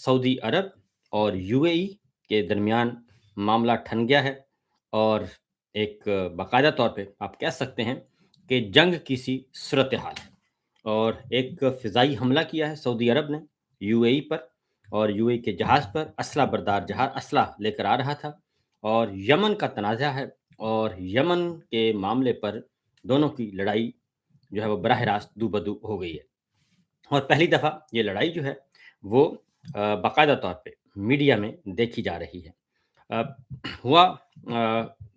Saudi अरब और UAE के दरमियान मामला ठन गया है और एक बाकायदा तौर पे आप कह सकते हैं कि जंग की सी सूरत हाल है। और एक फ़िज़ाई हमला किया है सऊदी अरब ने यूएई पर, और यूएई के जहाज़ पर असला बरदार जहाज़ असला लेकर आ रहा था। और यमन का तनाज़ा है, और यमन के मामले पर दोनों की लड़ाई जो है वो बराह रास्त दू-बदू हो गई है। और पहली दफ़ा ये लड़ाई जो है वो बाकायदा तौर पे मीडिया में देखी जा रही है। अ, हुआ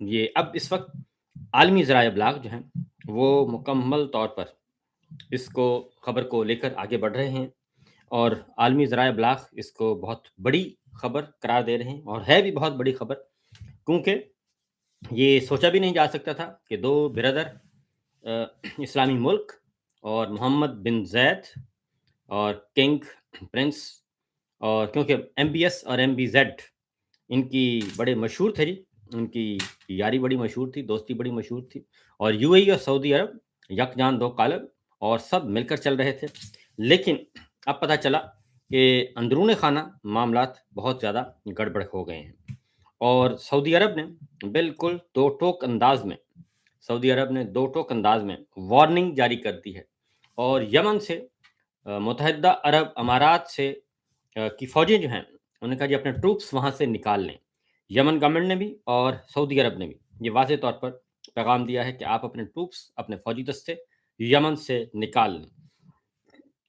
ये अब इस वक़्त आलमी ज़राए इब्लाग़ जो हैं वो मुकम्मल तौर पर इसको खबर को लेकर आगे बढ़ रहे हैं, और आलमी ज़राए इब्लाग़ इसको बहुत बड़ी खबर करार दे रहे हैं, और है भी बहुत बड़ी खबर, क्योंकि ये सोचा भी नहीं जा सकता था कि 2 बिरादर इस्लामी मुल्क और मोहम्मद बिन ज़ैद और किंग प्रिंस, और क्योंकि एमबीएस और एमबीज़ेड इनकी बड़े मशहूर थे जी, उनकी यारी बड़ी मशहूर थी, दोस्ती बड़ी मशहूर थी, और यूएई और सऊदी अरब यकजान दो कालब, और सब मिलकर चल रहे थे। लेकिन अब पता चला कि अंदरूनी खाना मामलात बहुत ज़्यादा गड़बड़ हो गए हैं, और सऊदी अरब ने दो टोक अंदाज में वार्निंग जारी कर दी है, और यमन से मुत्तहिदा अरब अमारात से की फ़ौजें जो हैं, उन्होंने कहा जी अपने ट्रूप्स वहाँ से निकाल लें। यमन गवर्नमेंट ने भी और सऊदी अरब ने भी ये वाज़ेह तौर पर पैगाम दिया है कि आप अपने ट्रूप्स, अपने फ़ौजी दस्ते यमन से निकाल लें।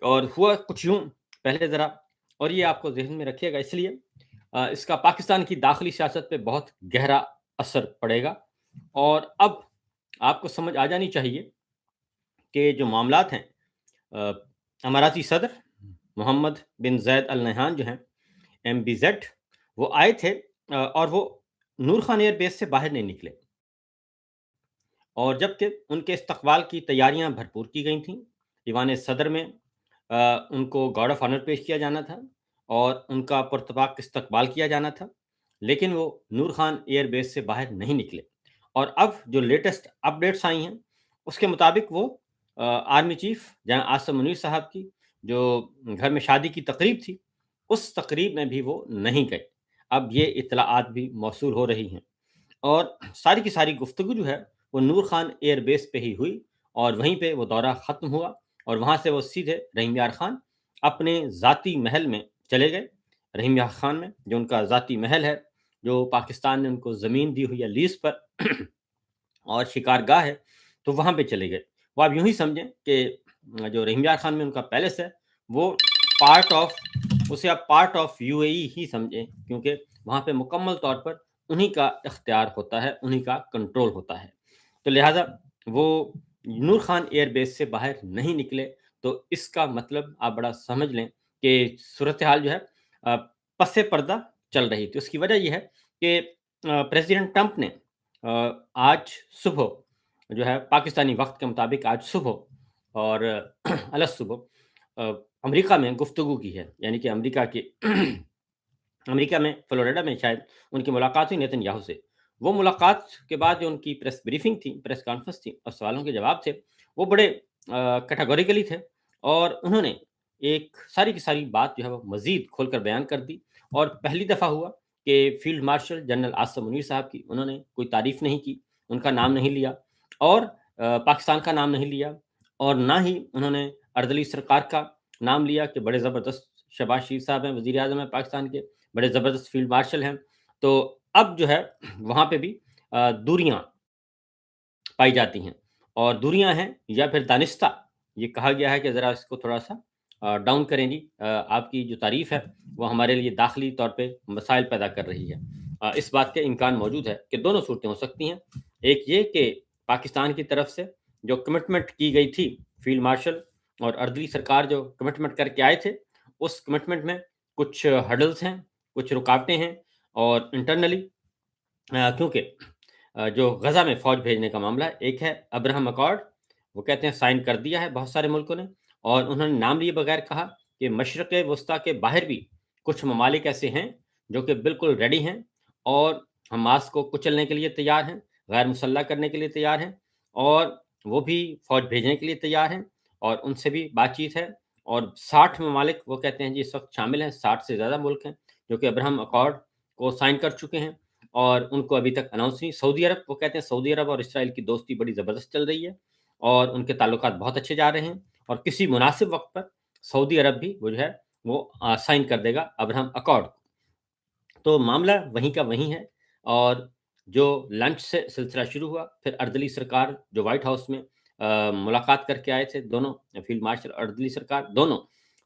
और हुआ कुछ यूँ पहले ज़रा, और ये आपको ज़हन में रखिएगा, इसलिए इसका पाकिस्तान की दाखिली सियासत पे बहुत गहरा असर पड़ेगा। और अब आपको समझ आ जानी चाहिए कि जो मामलात हैं, अ, अमाराती सदर मोहम्मद बिन ज़ैद अल नहयान जो हैं, एमबीज़ेड, वो आए थे, और वो नूर खान एयर बेस से बाहर नहीं निकले, और जबकि उनके इस्तकबाल की तैयारियां भरपूर की गई थीं। दीवान सदर में उनको गार्ड ऑफ ऑनर पेश किया जाना था, और उनका पुरतपाक इस्तकबाल किया जाना था, लेकिन वो नूर खान एयर बेस से बाहर नहीं निकले। और अब जो लेटेस्ट अपडेट्स आई हैं, उसके मुताबिक वो आर्मी चीफ जनाब आसिम मुनीर साहब की जो घर में शादी की तकरीब थी, उस तकरीब में भी वो नहीं गए। अब ये इत्तलाआत भी मौसूल हो रही हैं, और सारी की सारी गुफ्तगू जो है वो नूर खान एयर बेस पे ही हुई, और वहीं पे वो दौरा ख़त्म हुआ, और वहाँ से वो सीधे रहीम यार खान अपने ज़ाती महल में चले गए। रहीम यार खान में जो उनका ज़ाती महल है, जो पाकिस्तान ने उनको ज़मीन दी हुई है लीज़ पर और शिकारगाह है, तो वहाँ पे चले गए। वो आप यूँ ही समझें कि जो रहीम यार खान में उनका पैलेस है, वो पार्ट ऑफ उसे आप पार्ट ऑफ यूएई ही समझें, क्योंकि वहाँ पे मुकम्मल तौर पर उन्हीं का इख्तियार होता है, उन्हीं का कंट्रोल होता है। तो लिहाज़ा वो नूर खान एयर बेस से बाहर नहीं निकले, तो इसका मतलब आप बड़ा समझ लें कि सूरत-ए-हाल जो है अ, पस पर्दा चल रही थी। उसकी वजह ये है कि प्रेज़िडेंट ट्रंप ने आज सुबह जो है पाकिस्तानी वक़्त के मुताबिक आज सुबह और अलग सुबह अमेरिका में गुफ्तगू की है। यानी कि अमेरिका के अमेरिका में फ्लोरिडा में शायद उनकी मुलाकात हुई नेतन्याहू से। वो मुलाकात के बाद जो उनकी प्रेस ब्रीफिंग थी, प्रेस कॉन्फ्रेंस थी, और सवालों के जवाब थे, वो बड़े कैटेगोरिकली थे, और उन्होंने एक सारी की सारी बात जो है वो मज़ीद खोलकर बयान कर दी। और पहली दफ़ा हुआ कि field marshal general Asim Munir साहब की उन्होंने कोई तारीफ़ नहीं की, उनका नाम नहीं लिया, और पाकिस्तान का नाम नहीं लिया, और ना ही उन्होंने अर्दली सरकार का नाम लिया कि बड़े ज़बरदस्त शहबाज शरीफ साहब हैं, वज़ीर-ए-आज़म हैं पाकिस्तान के, बड़े ज़बरदस्त फ़ील्ड मार्शल हैं। तो अब जो है वहाँ पे भी दूरियाँ पाई जाती हैं, और दूरियाँ हैं या फिर दानिस्ता, ये कहा गया है कि ज़रा इसको थोड़ा-सा डाउन करें जी। आपकी जो तारीफ़ है वो हमारे लिए दाखिली तौर पे मसाइल पैदा कर रही है। इस बात के इम्कान मौजूद है कि दोनों सूरतें हो सकती हैं। एक ये कि पाकिस्तान की तरफ से जो कमिटमेंट की गई थी, फ़ील्ड मार्शल और अर्दली सरकार जो कमिटमेंट करके आए थे, उस कमिटमेंट में कुछ हर्डल्स हैं, कुछ रुकावटें हैं, और इंटरनली क्योंकि जो गज़ा में फ़ौज भेजने का मामला है, एक है अब्राहम अकॉर्ड, वो कहते हैं साइन कर दिया है बहुत सारे मुल्कों ने, और उन्होंने नाम लिए बगैर कहा कि मशरिक़ वुस्ता के बाहर भी कुछ ममालिक ऐसे हैं जो कि बिल्कुल रेडी हैं, और हमास को कुचलने के लिए तैयार हैं, गैर मुसल्लह करने के लिए तैयार हैं, और वो भी फ़ौज भेजने के लिए तैयार हैं, और उनसे भी बातचीत है, और 60 ममालिक वो कहते हैं जी इस वक़्त शामिल हैं, 60 से ज़्यादा मुल्क हैं, जो कि अब्राहम अकॉर्ड को साइन कर चुके हैं और उनको अभी तक अनाउंस नहीं। सऊदी अरब वो कहते हैं सऊदी अरब और इस्राइल की दोस्ती बड़ी ज़बरदस्त चल रही है और उनके ताल्लुकात बहुत अच्छे जा रहे हैं और किसी मुनासिब वक़्त पर सऊदी अरब भी वो जो है वो साइन कर देगा अब्राहम अकॉर्ड। तो मामला वहीं का वहीं है और जो लंच से सिलसिला शुरू हुआ, फिर अर्दली सरकार जो व्हाइट हाउस में मुलाकात करके आए थे दोनों, फील्ड मार्शल अर्दली सरकार दोनों,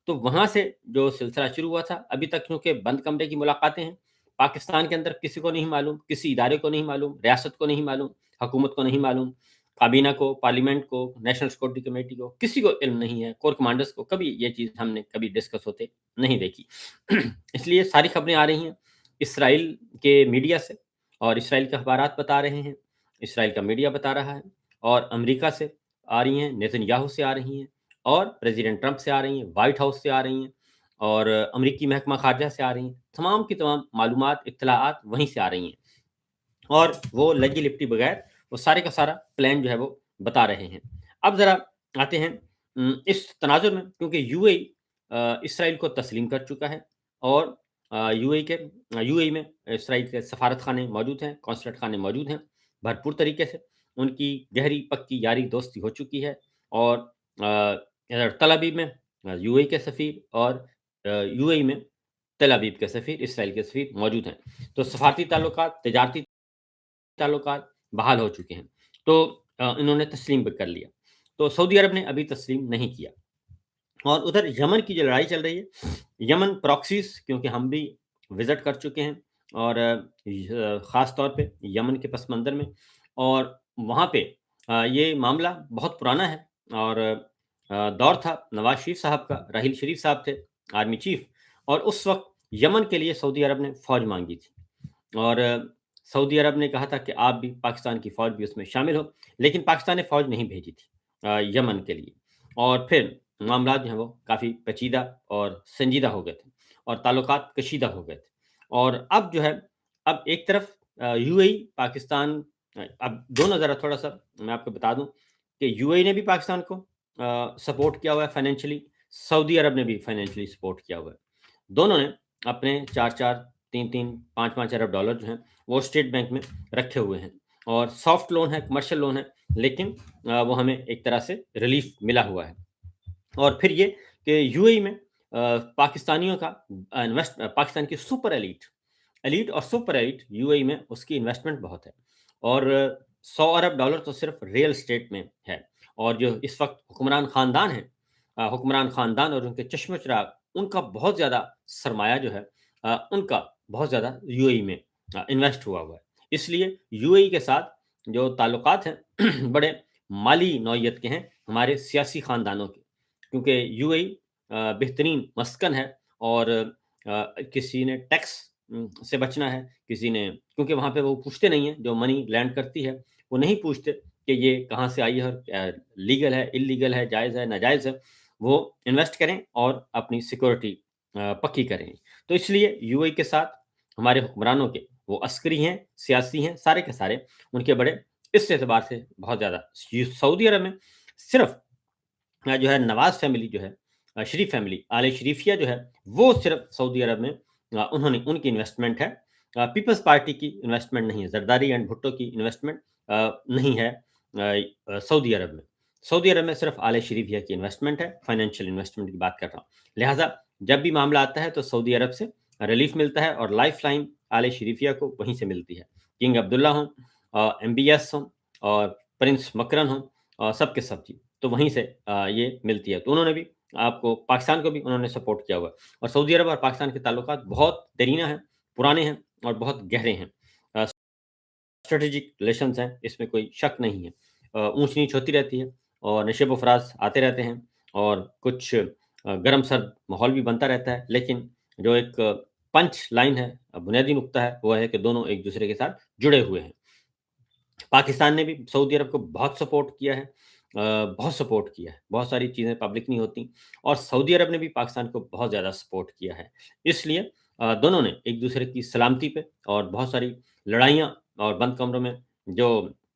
तो वहाँ से जो सिलसिला शुरू हुआ था, अभी तक क्योंकि बंद कमरे की मुलाकातें हैं, पाकिस्तान के अंदर किसी को नहीं मालूम, किसी इदारे को नहीं मालूम, रियासत को नहीं मालूम, हुकूमत को नहीं मालूम, काबीना को, पार्लियामेंट को, नेशनल सिक्योरिटी कमेटी को, किसी को इल्म नहीं है, कोर कमांडर्स को कभी ये चीज़ हमने कभी डिस्कस होते नहीं देखी। इसलिए सारी खबरें आ रही हैं इसराइल के मीडिया से और इसराइल के अखबारात बता रहे हैं, इसराइल का मीडिया बता रहा है और अमेरिका से आ रही हैं, नेतन्याहू से आ रही हैं और प्रेसिडेंट ट्रंप से आ रही हैं, व्हाइट हाउस से आ रही हैं और अमेरिकी महकमा खारजा से आ रही हैं। तमाम की तमाम मालूमात, इत्तलाआत वहीं से आ रही हैं और वो लगी-लिपटी बगैर वो सारे का सारा प्लान जो है वो बता रहे हैं। अब ज़रा आते हैं इस तनाज़ुर में क्योंकि यूएई इसराइल को तस्लीम कर चुका है और यूएई में इसराइल के सफारत खाने मौजूद हैं, कॉन्सुलेट खाने मौजूद हैं, भरपूर तरीके से। उनकी गहरी पक्की यारी दोस्ती हो चुकी है और इधर तल अवीव में यूएई के सफ़ीर और यूएई में तल अवीव के सफ़ीर, इसराइल के सफ़ीर मौजूद हैं। तो सफ़ारती ताल्लुकात, तिजारती ताल्लुकात बहाल हो चुके हैं। तो इन्होंने तस्लीम भी कर लिया। तो सऊदी अरब ने अभी तस्लीम नहीं किया। और उधर यमन की जो लड़ाई चल रही है, यमन प्रॉक्सीज़ क्योंकि हम भी विज़िट कर चुके हैं और ख़ास तौर पे यमन के पस मंज़र में और वहाँ पे ये मामला बहुत पुराना है और दौर था नवाज़ शरीफ साहब का, राहील शरीफ साहब थे आर्मी चीफ़ और उस वक़्त यमन के लिए सऊदी अरब ने फ़ौज माँगी थी और सऊदी अरब ने कहा था कि आप भी पाकिस्तान की फ़ौज भी उसमें शामिल हो, लेकिन पाकिस्तान ने फ़ौज नहीं भेजी थी यमन के लिए और फिर मामलात जो हैं वो काफ़ी पेचीदा और संजीदा हो गए थे और ताल्लुकात कशीदा हो गए थे। और अब जो है, अब एक तरफ यूएई पाकिस्तान अब दोनों ज़रा थोड़ा-सा मैं आपको बता दूँ कि यूएई ने भी पाकिस्तान को सपोर्ट किया हुआ है फाइनेंशियली, सऊदी अरब ने भी फाइनेंशियली सपोर्ट किया हुआ है। दोनों ने अपने 4-4, 3-3, 5-5 अरब डॉलर जो हैं, वो स्टेट बैंक में रखे हुए हैं और सॉफ्ट लोन है, कमर्शियल लोन है, लेकिन वो हमें एक तरह से रिलीफ़ मिला हुआ है। और फिर ये कि यूएई में पाकिस्तानियों का पाकिस्तान की सुपर एलीट एलीट और सुपर एलीट यूएई में उसकी इन्वेस्टमेंट बहुत है और 100 अरब डॉलर तो सिर्फ रियल एस्टेट में है और जो इस वक्त हुक्मरान ख़ानदान है हुक्मरान ख़ानदान और उनके चश्मे चिराग उनका बहुत ज़्यादा सरमाया जो है उनका बहुत ज़्यादा यूएई में इन्वेस्ट हुआ है। इसलिए यूएई के साथ जो ताल्लुकात हैं बड़े माली नौइयत के हैं हमारे सियासी ख़ानदानों के। क्योंकि यूएई बेहतरीन मस्कन है और किसी ने टैक्स से बचना है, किसी ने क्योंकि वहाँ पे वो पूछते नहीं हैं, जो मनी लैंड करती है, वो नहीं पूछते कि ये कहाँ से आई है और लीगल है, इल्लीगल है, जायज़ है, नाजायज़ है। वो इन्वेस्ट करें और अपनी सिक्योरिटी पक्की करें। तो इसलिए यूएई के साथ हमारे हुक्मरानों के वो अस्करी हैं, सियासी हैं, सारे के सारे उनके बड़े इस एतबार से बहुत ज़्यादा सऊदी अरब में सिर्फ़ जो है नवाज़ फैमिली जो है शरीफ फैमिली, आले शरीफिया जो है, वो सिर्फ़ सऊदी अरब में उन्होंने उनकी इन्वेस्टमेंट है। पीपल्स पार्टी की इन्वेस्टमेंट नहीं है, ज़रदारी एंड भुट्टो की इन्वेस्टमेंट नहीं है सऊदी अरब में। सऊदी अरब में सिर्फ़ आले शरीफिया की इन्वेस्टमेंट है, फाइनेंशियल इन्वेस्टमेंट की बात कर रहा हूँ। लिहाज़ा जब भी मामला आता है तो सऊदी अरब से रिलीफ़ मिलता है और लाइफ़लाइन आले शरीफिया को वहीं से मिलती है। किंग अब्दुल्ला हों एमबीएस हों और प्रिंस मकरन हों सब के सब जी। तो वहीं से ये मिलती है। तो उन्होंने भी आपको पाकिस्तान को भी उन्होंने सपोर्ट किया हुआ है और सऊदी अरब और पाकिस्तान के ताल्लुकात बहुत देरीना हैं, पुराने हैं और बहुत गहरे हैं। अ, स्ट्रैटेजिक रिलेशंस हैं, इसमें कोई शक नहीं है। ऊँच-नीच होती रहती है और नशेब-ओ-फराज़ आते रहते हैं और कुछ गरम-सर्द माहौल भी बनता रहता है, लेकिन जो एक पंच लाइन है, बुनियादी नुक्ता है, वो है कि दोनों एक-दूसरे के साथ जुड़े हुए हैं। पाकिस्तान ने भी सऊदी अरब को बहुत सपोर्ट किया है बहुत सपोर्ट किया है। बहुत सारी चीज़ें पब्लिक नहीं होती और सऊदी अरब ने भी पाकिस्तान को बहुत ज़्यादा सपोर्ट किया है। इसलिए दोनों ने एक-दूसरे की सलामती पे और बहुत सारी लड़ाइयाँ और बंद कमरों में जो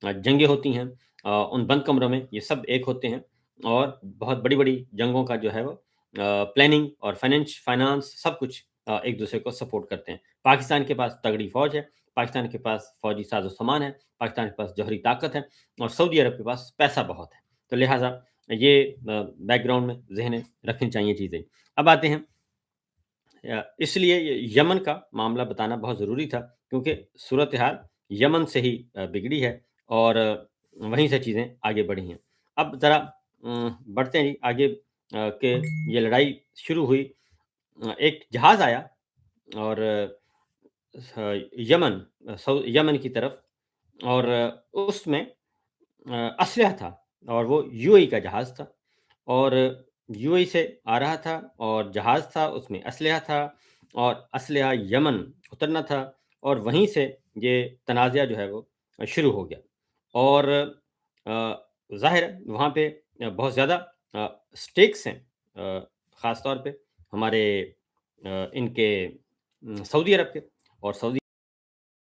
जंगें होती हैं उन बंद कमरों में ये सब एक होते हैं और बहुत बड़ी-बड़ी जंगों का जो है वो प्लानिंग और फाइनेंस सब कुछ एक दूसरे को सपोर्ट करते हैं। पाकिस्तान के पास तगड़ी फ़ौज है, पाकिस्तान के पास फ़ौजी साज़ो-सामान है, पाकिस्तान के पास जौहरी ताकत है और सऊदी अरब के पास पैसा बहुत है। तो लिहाज़ा ये बैकग्राउंड में ज़हन में रखनी चाहिए चीज़ें। अब आते हैं इसलिए ये यमन का मामला बताना बहुत ज़रूरी था क्योंकि सूरत-ए-हाल यमन से ही बिगड़ी है और वहीं से चीज़ें आगे बढ़ी हैं। अब ज़रा बढ़ते हैं जी आगे कि ये लड़ाई शुरू हुई एक जहाज़ आया और यमन की तरफ और उसमें असलहा था और वो यूएई का जहाज़ था और यूएई से आ रहा था और जहाज़ था, उसमें असलहा था और असलहा यमन उतरना था और वहीं से ये तनाज़ा जो है वो शुरू हो गया और ज़ाहिर है वहाँ पे बहुत ज़्यादा स्टेक्स हैं ख़ास तौर पे हमारे इनके सऊदी अरब के और सऊदी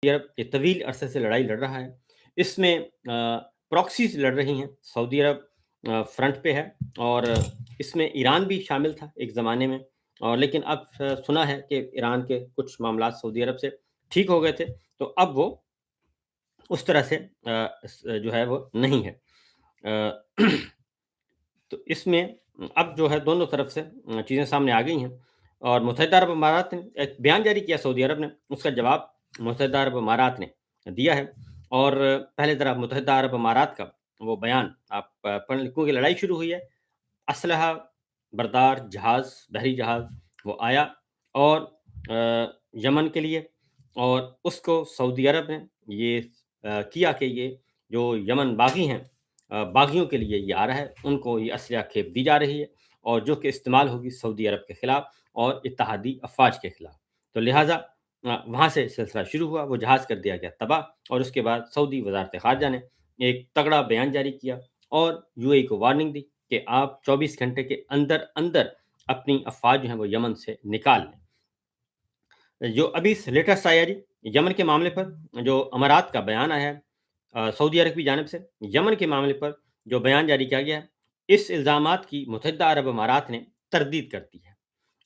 अरब ये तवील अरसे से लड़ाई लड़ रहा है। इसमें प्रॉक्सीज़ लड़ रही हैं। सऊदी अरब फ्रंट पे है और इसमें ईरान भी शामिल था एक ज़माने में और लेकिन अब सुना है कि ईरान के कुछ मामलात सऊदी अरब से ठीक हो गए थे, तो अब वो उस तरह से जो है वो नहीं है। अ, तो इसमें अब जो है दोनों तरफ से चीज़ें सामने आ गई हैं और मुत्तहिदा अरब अमारात ने एक बयान जारी किया सऊदी अरब ने, उसका जवाब मुत्तहिदा अरब अमारात ने दिया है और पहले ज़रा मुत्तहिदा अरब अमारात का वो बयान आप पढ़ लें क्योंकि लड़ाई शुरू हुई है, असलहा बरदार जहाज़, बहरी जहाज़ वो आया और यमन के लिए और उसको सऊदी अरब ने ये किया कि ये जो यमन बागी हैं बागियों के लिए ये आ रहा है, उनको ये असलहा खेप दी जा रही है और जो कि इस्तेमाल होगी सऊदी अरब के खिलाफ और इत्तेहादी अफ़वाज के खिलाफ। तो लिहाज़ा वहाँ से सिलसिला शुरू हुआ, वो जहाज़ कर दिया गया तबाह और उसके बाद सऊदी वज़ारत-ए-ख़ारिजा ने एक तगड़ा बयान जारी किया और यूएई को वार्निंग दी कि आप 24 घंटे के अंदर-अंदर अपनी अफ़वाज जो हैं वो यमन से निकाल लें। जो अभी लेटेस्ट आया जी, यमन के मामले पर जो अमारात का बयान आया है सऊदी अरब की जानिब से, यमन के मामले पर जो बयान जारी किया गया है, इस इल्ज़ामात की मुत्तहिदा अरब अमारात ने तरदीद कर दी है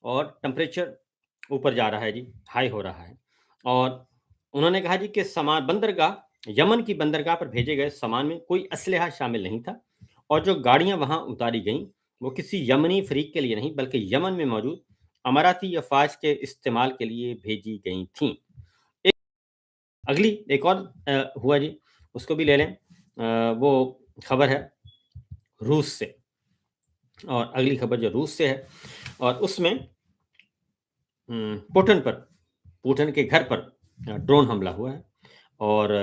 और टेम्परेचर ऊपर जा रहा है जी, हाई हो रहा है और उन्होंने कहा जी कि यमन की बंदरगाह पर भेजे गए सामान में कोई असलहा शामिल नहीं था और जो गाड़ियाँ वहाँ उतारी गईं, वो किसी यमनी फ़रीक के लिए नहीं बल्कि यमन में मौजूद अमाराती अफ़वाज के इस्तेमाल के लिए भेजी गई थीं। एक अगली एक और हुआ जी, उसको भी ले लें। वो खबर है रूस से और अगली खबर जो रूस से है और उसमें पुतिन पर पुतिन के घर पर ड्रोन हमला हुआ है और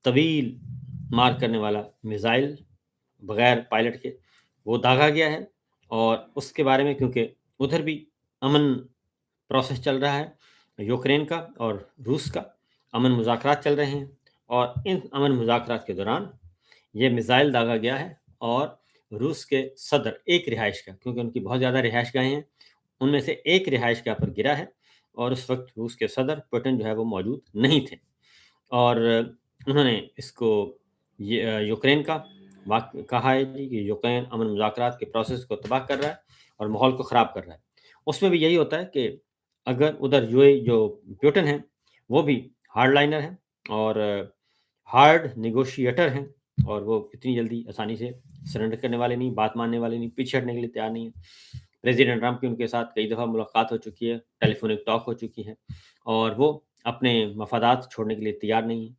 तवील मार करने वाला मिसाइल बगैर पायलट के वो दागा गया है और उसके बारे में क्योंकि उधर भी अमन प्रोसेस चल रहा है यूक्रेन का और रूस का अमन मुज़ाकरात चल रहे हैं और इन अमन मुज़ाकरात के दौरान ये मिसाइल दागा गया है और रूस के सदर एक रिहाइश का क्योंकि उनकी बहुत ज़्यादा रिहाइशगाहें हैं उनमें से एक रिहाइशगाह पर गिरा है और उस वक्त रूस के सदर पुतिन जो है वो मौजूद नहीं थे और उन्होंने इसको यूक्रेन का कहा है जी कि यूक्रेन अमन मुज़ाकरात के प्रोसेस को तबाह कर रहा है और माहौल को ख़राब कर रहा है। उसमें भी यही होता है कि अगर उधर जो पुतिन हैं, वो भी हार्डलाइनर हैं और हार्ड नेगोशिएटर हैं और वो इतनी जल्दी आसानी से सरेंडर करने वाले नहीं, बात मानने वाले नहीं, पीछे हटने के लिए तैयार नहीं है। प्रेज़िडेंट ट्रंप की उनके साथ कई दफ़ा मुलाकात हो चुकी है, टेलीफ़ोनिक टॉक हो चुकी है और वो अपने मफादात छोड़ने के लिए तैयार नहीं है।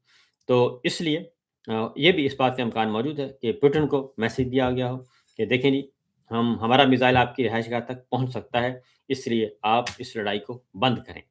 तो इसलिए ये भी इस बात का इम्कान मौजूद है कि पुतिन को मैसेज दिया गया हो कि देखें जी, हमारा मिसाइल आपकी रिहाइशगाह तक पहुँच सकता है, इसलिए आप इस लड़ाई को बंद करें।